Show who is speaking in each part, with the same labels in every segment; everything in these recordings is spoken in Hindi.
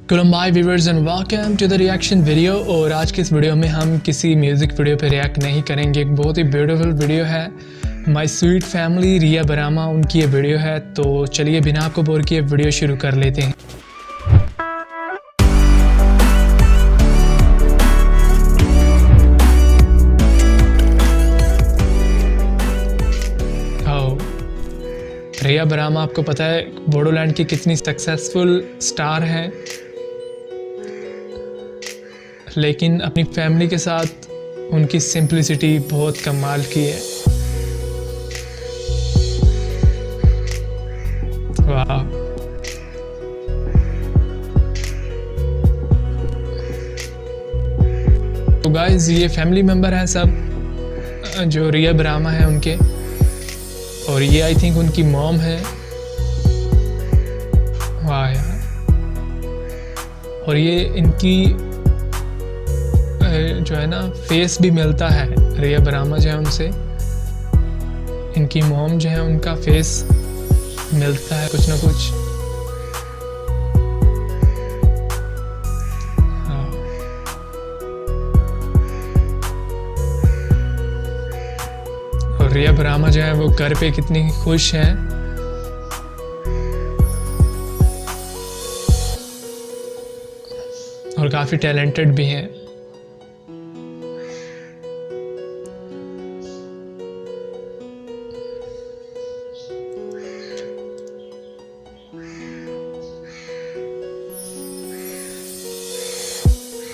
Speaker 1: Goodbye viewers and welcome to the reaction video। और आज के इस वीडियो में हम किसी म्यूज़िक वीडियो पे रिएक्ट नहीं करेंगे। एक बहुत ही ब्यूटीफुल वीडियो है, माय स्वीट फैमिली रिया बरामा उनकी ये वीडियो है। तो चलिए बिना आपको बोर किए वीडियो शुरू कर लेते हैं। रिया बरामा आपको पता है बोडोलैंड की कितनी सक्सेसफुल स्टार है, लेकिन अपनी फैमिली के साथ उनकी सिंपलिसिटी बहुत कमाल की है। वाह, तो गाइस ये फैमिली मेंबर हैं सब जो रिया बरामा है उनके, और ये आई थिंक उनकी मॉम है। वाह यार, और ये इनकी जो है ना फेस भी मिलता है। रिया बरामा जो है उनसे इनकी मॉम जो है उनका फेस मिलता है कुछ ना कुछ। हाँ, और रिया बरामा जो है वो घर पे कितनी खुश हैं। और काफ़ी टैलेंटेड भी हैं।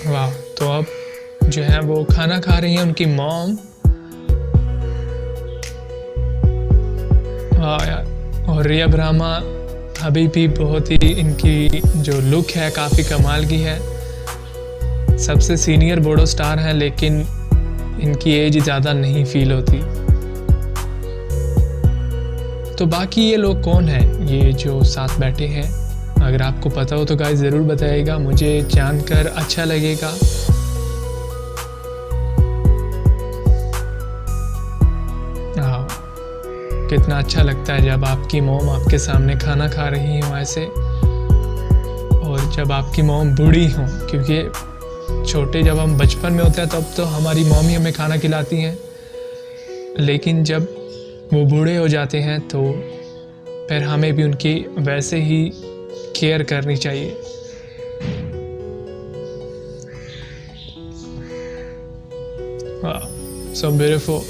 Speaker 1: वाह, तो अब जो है वो खाना खा रही है उनकी मॉम। वाह यार, और रिया बरामा अभी भी बहुत ही इनकी जो लुक है काफ़ी कमाल की है। सबसे सीनियर बोडो स्टार हैं, लेकिन इनकी एज ज़्यादा नहीं फील होती। तो बाकी ये लोग कौन हैं, ये जो साथ बैठे हैं? अगर आपको पता हो तो गाइस ज़रूर बताइएगा, मुझे जानकर अच्छा लगेगा। हाँ, कितना अच्छा लगता है जब आपकी मॉम आपके सामने खाना खा रही हो ऐसे, और जब आपकी मॉम बूढ़ी हो, क्योंकि छोटे जब हम बचपन में होते हैं तब तो हमारी मॉम ही हमें खाना खिलाती हैं, लेकिन जब वो बूढ़े हो जाते हैं तो फिर हमें भी उनकी वैसे ही केयर करनी चाहिए। वाह, सो ब्यूटीफुल।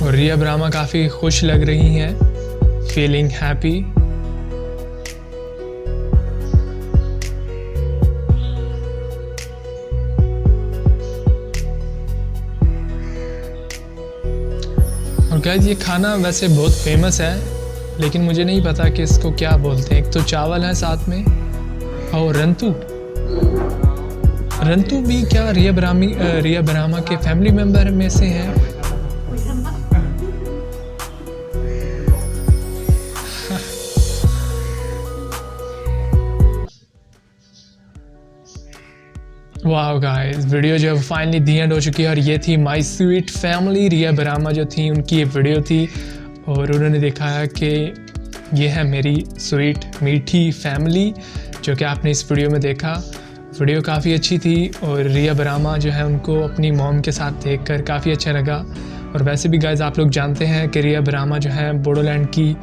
Speaker 1: और रिया बरामा काफ़ी खुश लग रही हैं, फीलिंग हैप्पी। और गाइस ये खाना वैसे बहुत फेमस है, लेकिन मुझे नहीं पता कि इसको क्या बोलते हैं। एक तो चावल है साथ में, और रंतू भी क्या रिया बरामा के फैमिली मेंबर में से हैं? वाह गाइस, वीडियो जो है फाइनली दी एंड हो चुकी है। और ये थी माय स्वीट फैमिली रिया बरामा जो थी उनकी ये वीडियो थी, और उन्होंने दिखाया कि ये है मेरी स्वीट मीठी फैमिली, जो कि आपने इस वीडियो में देखा। वीडियो काफ़ी अच्छी थी, और रिया बरामा जो है उनको अपनी मॉम के साथ देखकर काफ़ी अच्छा लगा। और वैसे भी गाइस आप लोग जानते हैं कि रिया बरामा जो है बोडोलैंड की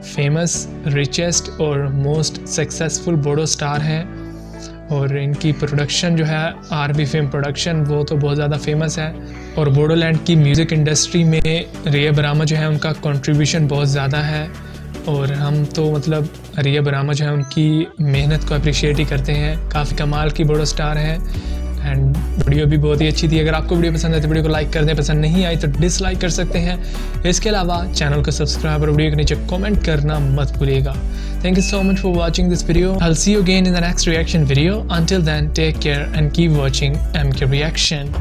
Speaker 1: फेमस, रिचेस्ट और मोस्ट सक्सेसफुल बोडो स्टार हैं। और इनकी प्रोडक्शन जो है आरबी फिल्म प्रोडक्शन, वो तो बहुत ज़्यादा फेमस है। और बोडोलैंड की म्यूज़िक इंडस्ट्री में रिया बरामा जो है उनका कंट्रीब्यूशन बहुत ज़्यादा है, और हम तो मतलब रिया बरामा जो है उनकी मेहनत को अप्रिशिएट ही करते हैं। काफ़ी कमाल की बोडो स्टार है, एंड वीडियो भी बहुत ही अच्छी थी। अगर आपको वीडियो पसंद है तो वीडियो को लाइक कर दें, पसंद नहीं आई तो डिसलाइक कर सकते हैं। इसके अलावा चैनल को सब्सक्राइब और वीडियो के नीचे कमेंट करना मत भूलिएगा। Thank you so much for watching this video. I'll see you again in the next reaction video. Until then, take care and keep watching MK Reaction.